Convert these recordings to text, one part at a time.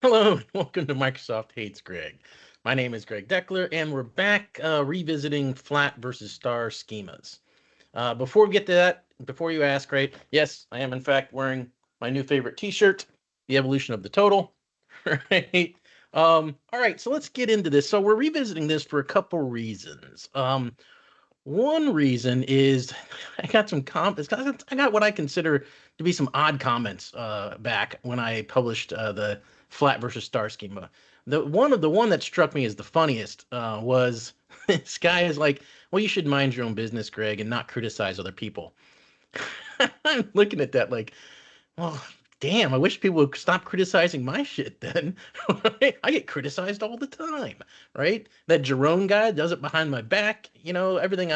Hello, and welcome to Microsoft Hates Greg. My name is Greg Deckler, and we're back revisiting flat versus star schemas. Before we get to that, before you ask, right? Yes, I am in fact wearing my new favorite T-shirt, "The Evolution of the Total." Right? All right, so let's get into this. So we're revisiting this for a couple reasons. One reason is I got some comments. I got what I consider to be some odd comments back when I published the flat versus star schema. The one that struck me as the funniest was this guy is like, "Well, you should mind your own business, Greg, and not criticize other people." I'm looking at that like, well, damn, I wish people would stop criticizing my shit then. Right? I get criticized all the time, right? That Jerome guy does it behind my back. Everything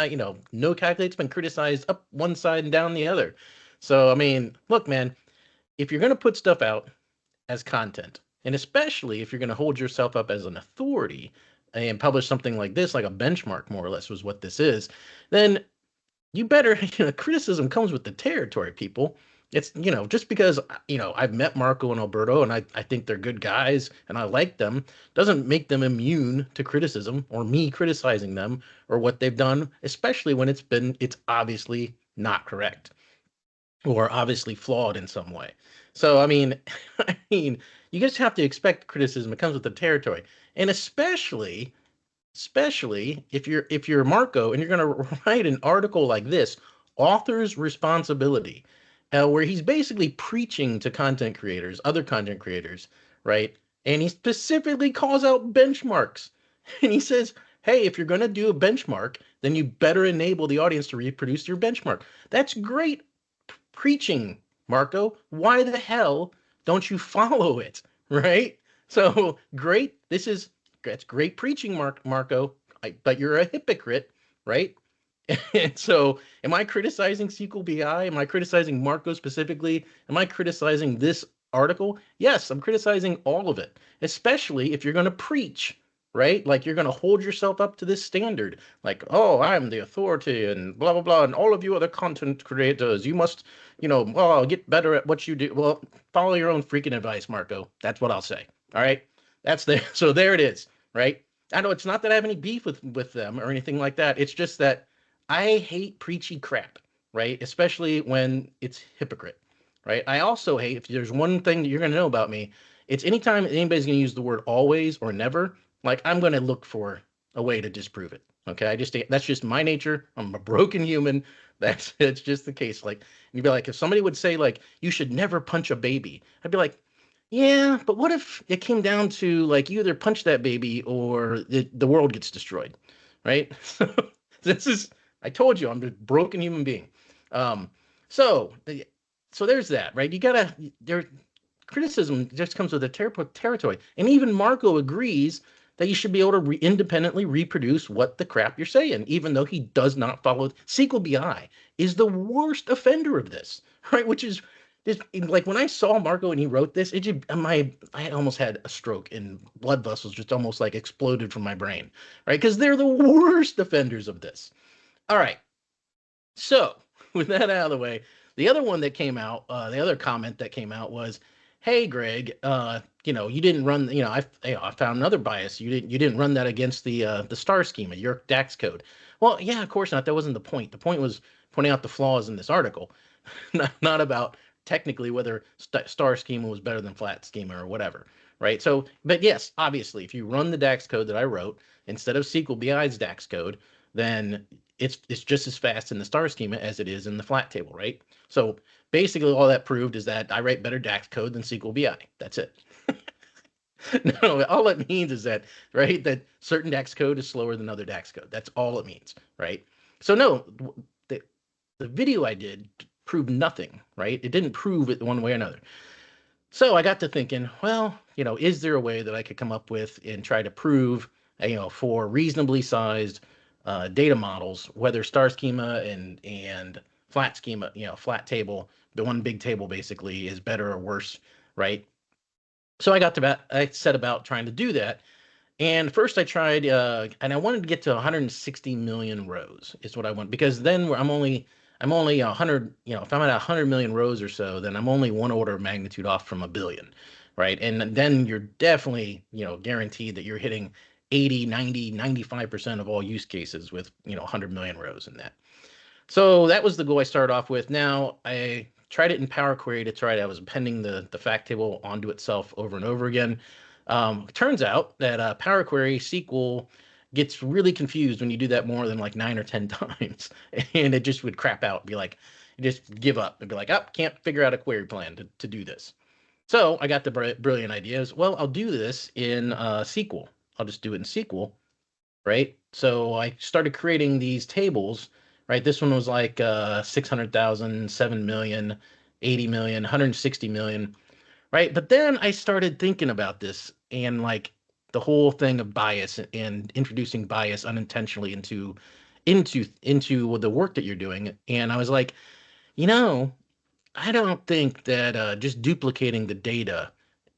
no calculate's been criticized up one side and down the other. So, I mean, look, man, if you're going to put stuff out as content, and especially if you're going to hold yourself up as an authority and publish something like this, like a benchmark, more or less, was what this is, then you better, criticism comes with the territory, people. It's, just because, I've met Marco and Alberto and I think they're good guys and I like them, doesn't make them immune to criticism or me criticizing them or what they've done, especially when it's obviously not correct or obviously flawed in some way. So, I mean, you just have to expect criticism. It comes with the territory. And especially if you're Marco and you're going to write an article like this, author's responsibility, where he's basically preaching to content creators, other content creators, right? And he specifically calls out benchmarks, and he says, "Hey, if you're going to do a benchmark, then you better enable the audience to reproduce your benchmark." That's great preaching, Marco. Why the hell don't you follow it? Right? So great. That's great preaching, Marco. But you're a hypocrite, right? And so, am I criticizing SQL BI? Am I criticizing Marco specifically? Am I criticizing this article? Yes, I'm criticizing all of it, especially if you're going to preach, right? Like you're going to hold yourself up to this standard, like, "Oh, I'm the authority," and blah blah blah, and all of you other content creators, you must, well, get better at what you do. Well, follow your own freaking advice, Marco. That's what I'll say. All right, that's there. So there it is, right? I know it's not that I have any beef with them or anything like that. It's just that I hate preachy crap, right? Especially when it's hypocrite, right? I also hate, if there's one thing that you're going to know about me, it's anytime anybody's going to use the word always or never, like I'm going to look for a way to disprove it. Okay. That's just my nature. I'm a broken human. It's just the case. Like, you'd be like, if somebody would say, like, you should never punch a baby, I'd be like, yeah, but what if it came down to like you either punch that baby or the world gets destroyed, right? So this is, I told you, I'm a broken human being. Um, so so there's that, right? You gotta there criticism just comes with a territory, and even Marco agrees that you should be able to independently reproduce what the crap you're saying, even though he does not follow. SQL BI is the worst offender of this, right? Which is this, like when I saw Marco and he wrote this, I almost had a stroke and blood vessels just almost like exploded from my brain, right? Because they're the worst offenders of this. All right. So, with that out of the way, the other one that came out, the other comment that came out was, "Hey, Greg, you didn't run, I found another bias. You didn't run that against the star schema, your DAX code." Well, yeah, of course not. That wasn't the point. The point was pointing out the flaws in this article, not about technically whether star schema was better than flat schema or whatever, right? So, but yes, obviously, if you run the DAX code that I wrote instead of SQL BI's DAX code, then it's just as fast in the star schema as it is in the flat table, right? So basically, all that proved is that I write better DAX code than SQL BI. That's it. No, all it means is that, right, that certain DAX code is slower than other DAX code. That's all it means, right? So no, the, the video I did proved nothing, right? It didn't prove it one way or another. So I got to thinking, well, is there a way that I could come up with and try to prove, for reasonably sized data models, whether star schema and flat schema, flat table, the one big table basically is better or worse, right? So I set about trying to do that. And first I tried, and I wanted to get to 160 million rows is what I want, because then I'm only 100, if I'm at 100 million rows or so, then I'm only one order of magnitude off from a billion. right? And then you're definitely, guaranteed that you're hitting 80, 90, 95% of all use cases with, 100 million rows in that. So that was the goal I started off with. Now I tried it in Power Query to try it. I was appending the fact table onto itself over and over again. Turns out that Power Query SQL gets really confused when you do that more than like 9 or 10 times, and it just would crap out, be like, just give up and be like, oh, can't figure out a query plan to do this. So I got the brilliant ideas. Well, I'll do this in SQL. I'll just do it in SQL, right? So I started creating these tables, right? This one was like 600,000, 7 million, 80 million, 160 million, right? But then I started thinking about this and like the whole thing of bias and introducing bias unintentionally into the work that you're doing. And I was like, you know, I don't think that just duplicating the data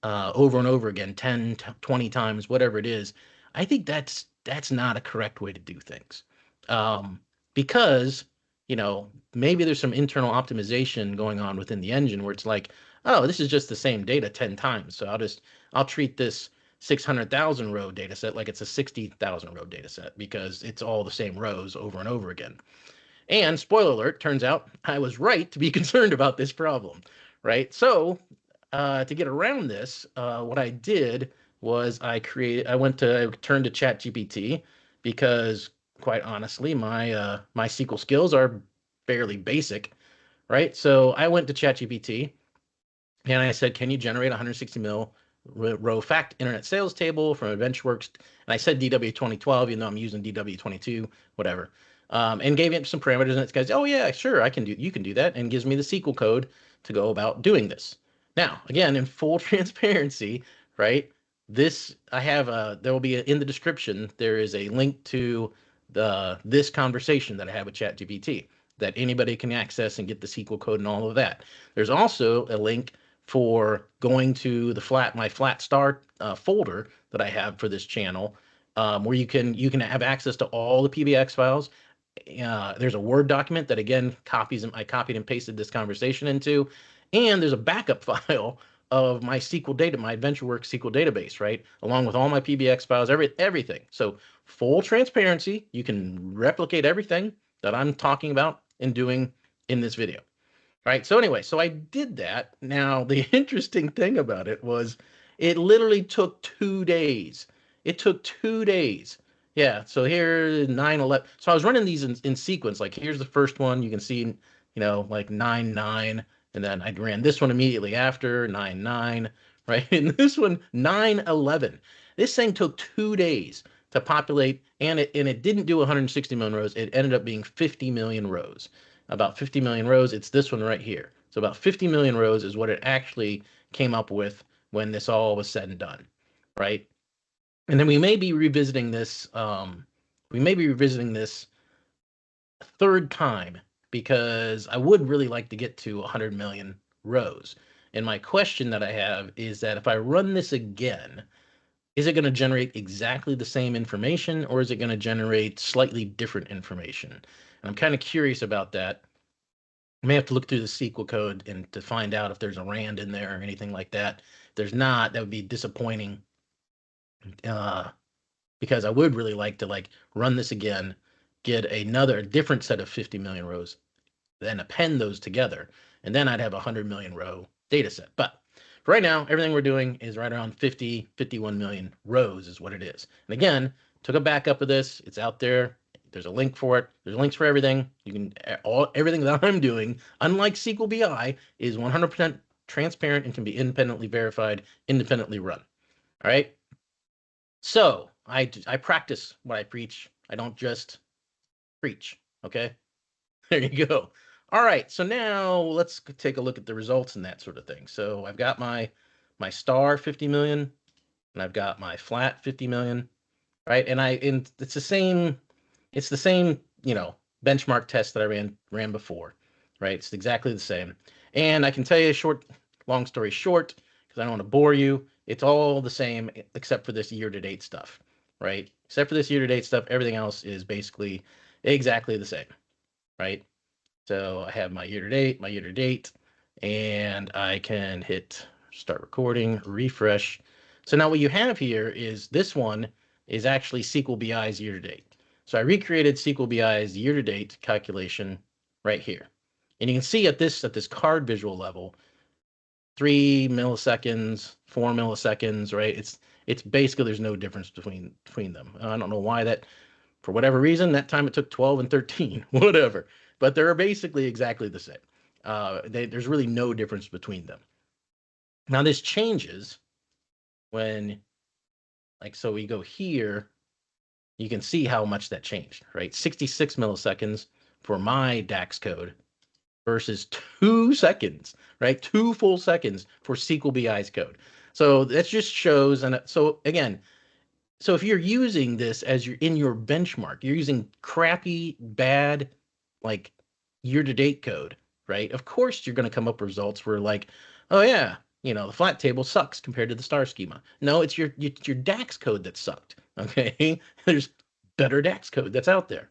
over and over again, 10, 20 times, whatever it is, I think that's not a correct way to do things. Um, because, maybe there's some internal optimization going on within the engine where it's like, oh, this is just the same data 10 times. So I'll treat this 600,000 row data set like it's a 60,000 row data set because it's all the same rows over and over again. And spoiler alert, turns out I was right to be concerned about this problem, right? So to get around this, what I did was I turned to ChatGPT because quite honestly, my SQL skills are fairly basic, right? So I went to ChatGPT and I said, can you generate 160 mil row fact internet sales table from AdventureWorks? And I said DW 2012, even though I'm using DW 22, whatever. And gave it some parameters, and it goes, oh yeah, sure, you can do that, and gives me the SQL code to go about doing this. Now, again, in full transparency, right? There will be in the description, there is a link to this conversation that I had with ChatGPT that anybody can access and get the SQL code and all of that. There's also a link for going to my flat star folder that I have for this channel, where you can have access to all the PBIX files. There's a Word document that again I copied and pasted this conversation into, and there's a backup file of my SQL data, my AdventureWorks SQL database, right, along with all my PBX files, everything. So full transparency, you can replicate everything that I'm talking about and doing in this video. Right. So anyway, so I did that. Now, the interesting thing about it was it literally took 2 days. It took 2 days. Yeah. So here, 9/11. So I was running these in sequence. Like here's the first one. You can see, like 9/9. And then I ran this one immediately after 9/9. Right. And this one, 9/11. This thing took 2 days to populate, and it didn't do 160 million rows. It ended up being 50 million rows, about 50 million rows. It's this one right here. So about 50 million rows is what it actually came up with when this all was said and done, right? And then we may be revisiting this. We may be revisiting this a third time because I would really like to get to 100 million rows. And my question that I have is that if I run this again, is it going to generate exactly the same information, or is it going to generate slightly different information? And I'm kind of curious about that. I may have to look through the SQL code and to find out if there's a RAND in there or anything like that. If there's not, that would be disappointing, uh, because I would really like to run this again, get another different set of 50 million rows, then append those together, and then I'd have a 100 million row data set. But for right now, everything we're doing is right around 50, 51 million rows is what it is. And again, took a backup of this. It's out there. There's a link for it. There's links for everything. You can everything that I'm doing, unlike SQL BI, is 100% transparent and can be independently verified, independently run. All right. So I practice what I preach. I don't just preach. Okay. There you go. All right, so now let's take a look at the results and that sort of thing. So I've got my star 50 million, and I've got my flat 50 million, right? And it's the same, benchmark test that I ran before, right? It's exactly the same. And I can tell you long story short, because I don't want to bore you, it's all the same except for this year-to-date stuff, right? Except for this year-to-date stuff, everything else is basically exactly the same, right? So I have my year to date, and I can hit start recording, refresh. So now what you have here is this one is actually SQL BI's year to date. So I recreated SQL BI's year to date calculation right here. And you can see at this card visual level, 3 milliseconds, 4 milliseconds, right? It's basically there's no difference between them. I don't know why that, for whatever reason, that time it took 12 and 13, whatever. But they're basically exactly the same. There's really no difference between them. Now this changes when, like, so we go here, you can see how much that changed, right? 66 milliseconds for my DAX code versus 2 seconds, right? 2 full seconds for SQL BI's code. So that just shows, and so again, so if you're using this as you're in your benchmark, you're using crappy, bad, like year-to-date code, right? Of course, you're going to come up with results where like, oh yeah, the flat table sucks compared to the star schema. No, it's your DAX code that sucked. Okay, there's better DAX code that's out there.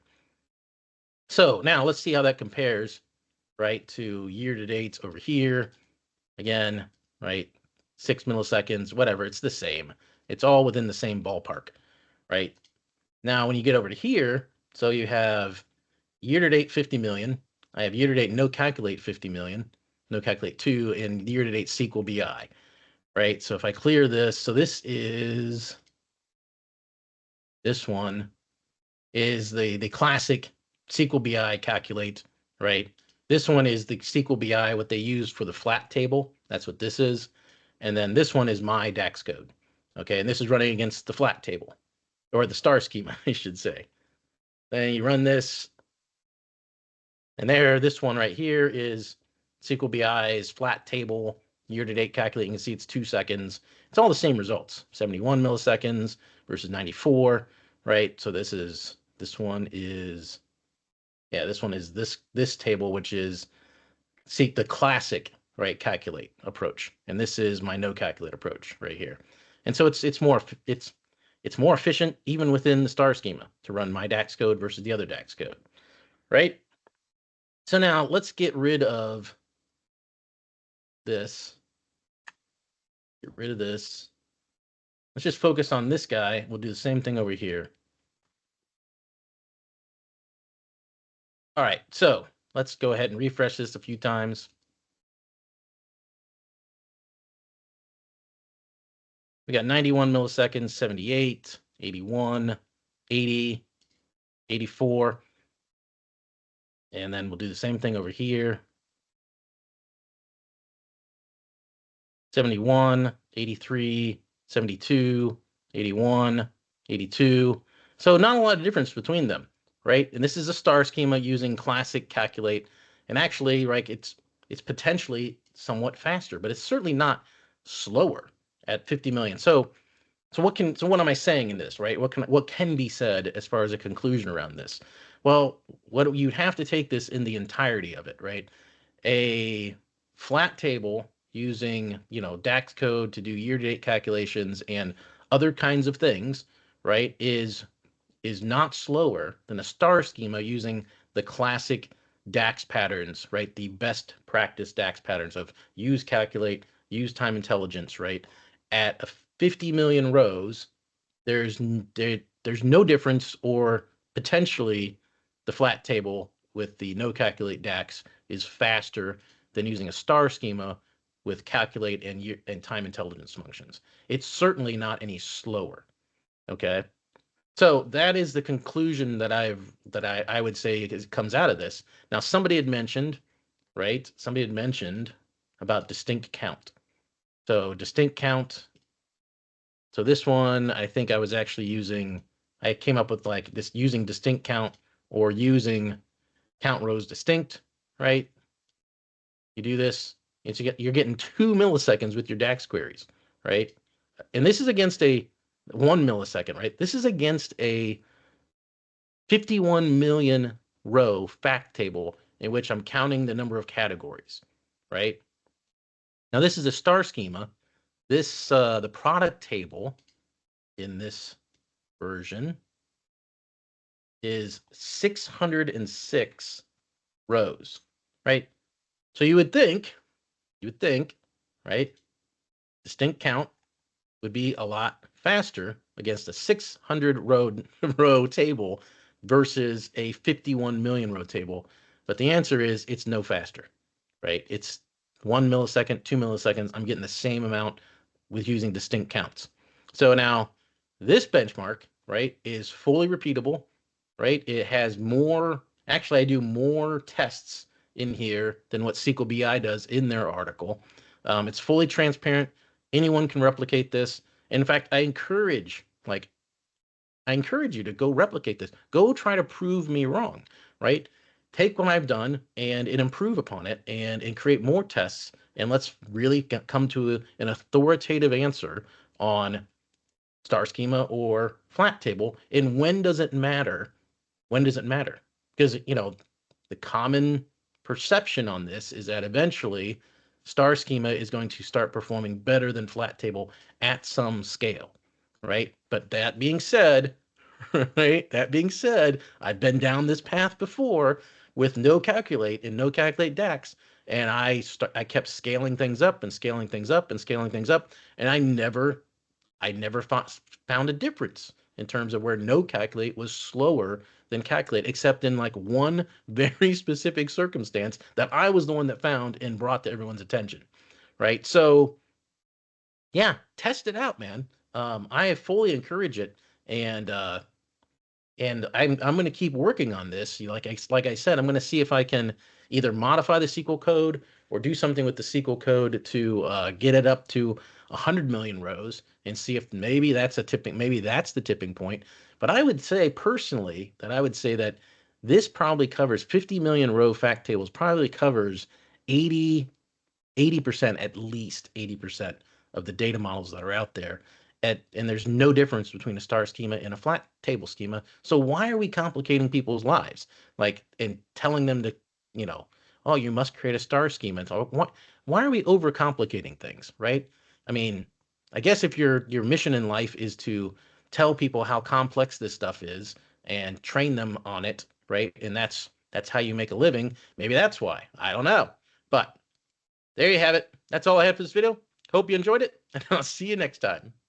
So now let's see how that compares, right, to year-to-dates over here. Again, right, 6 milliseconds, whatever. It's the same. It's all within the same ballpark, right? Now, when you get over to here, so you have year-to-date 50 million. I have year-to-date no calculate 50 million, no calculate 2, and year-to-date SQL BI, right? So if I clear this, so this one is the classic SQL BI calculate, right? This one is the SQL BI, what they use for the flat table. That's what this is. And then this one is my DAX code. Okay, and this is running against the flat table, or the star schema, I should say. Then you run this, and there, this one right here is SQL BI's flat table year-to-date calculate. You can see it's 2 seconds. It's all the same results, 71 milliseconds versus 94, right? So this one is this table, which is seek the classic, right, calculate approach, and this is my no calculate approach right here. And so it's more efficient even within the star schema to run my DAX code versus the other DAX code, right? So now let's get rid of this. Get rid of this. Let's just focus on this guy. We'll do the same thing over here. All right, so let's go ahead and refresh this a few times. We got 91 milliseconds, 78, 81, 80, 84. And then we'll do the same thing over here. 71, 83, 72, 81, 82. So not a lot of difference between them, right? And this is a star schema using classic calculate. And actually, right, it's potentially somewhat faster, but it's certainly not slower at 50 million. So what am I saying in this, right? What can be said as far as a conclusion around this? Well, what you'd have to take this in the entirety of it, right? A flat table using, DAX code to do year-to-date calculations and other kinds of things, right, is not slower than a star schema using the classic DAX patterns, right? The best practice DAX patterns of use calculate, use time intelligence, right? At a 50 million rows, there's no difference, or potentially the flat table with the no calculate DAX is faster than using a star schema with calculate and time intelligence functions. It's certainly not any slower. Okay. So that is the conclusion that I would say comes out of this. Now, somebody had mentioned, right? Somebody had mentioned about distinct count. So distinct count. So this one, I think I was actually I came up with like this using distinct count or using count rows distinct, right? You do this, you're getting 2 milliseconds with your DAX queries, right? And this is against a 1 millisecond, right? This is against a 51 million row fact table in which I'm counting the number of categories, right? Now this is a star schema. This the product table in this version is 606 rows, right? So you would think, right, Distinct count would be a lot faster against a 600 row table versus a 51 million row table. But the answer is it's no faster, right? It's 1 millisecond, 2 milliseconds. I'm getting the same amount with using distinct counts. So now this benchmark, right, is fully repeatable, right? It has more, actually, I do more tests in here than what SQL BI does in their article. It's fully transparent. Anyone can replicate this. In fact, I encourage you to go replicate this. Go try to prove me wrong, right? Take what I've done and improve upon it and create more tests. And let's really come to an authoritative answer on star schema or flat table. And when does it matter? When does it matter? Because, the common perception on this is that eventually star schema is going to start performing better than flat table at some scale, right? But that being said, right? That being said, I've been down this path before with no calculate and no calculate DAX, and I kept scaling things up and scaling things up and scaling things up, and I never found a difference in terms of where no calculate was slower than calculate, except in like one very specific circumstance that I was the one that found and brought to everyone's attention, right? So yeah, test it out, man. I fully encourage it, and I'm going to keep working on this. Like I said, I'm going to see if I can either modify the SQL code or do something with the SQL code to get it up to 100 million rows and see if maybe that's the tipping point. But I would say personally that I would say that this probably covers 50 million row fact tables, probably covers 80 80%, at least 80% of the data models that are out there. And there's no difference between a star schema and a flat table schema. So why are we complicating people's lives? Like, and telling them to, you know, oh, you must create a star schema. And so why are we overcomplicating things, right? I mean, I guess if your mission in life is to tell people how complex this stuff is and train them on it, right? And that's how you make a living. Maybe that's why. I don't know. But there you have it. That's all I have for this video. Hope you enjoyed it, and I'll see you next time.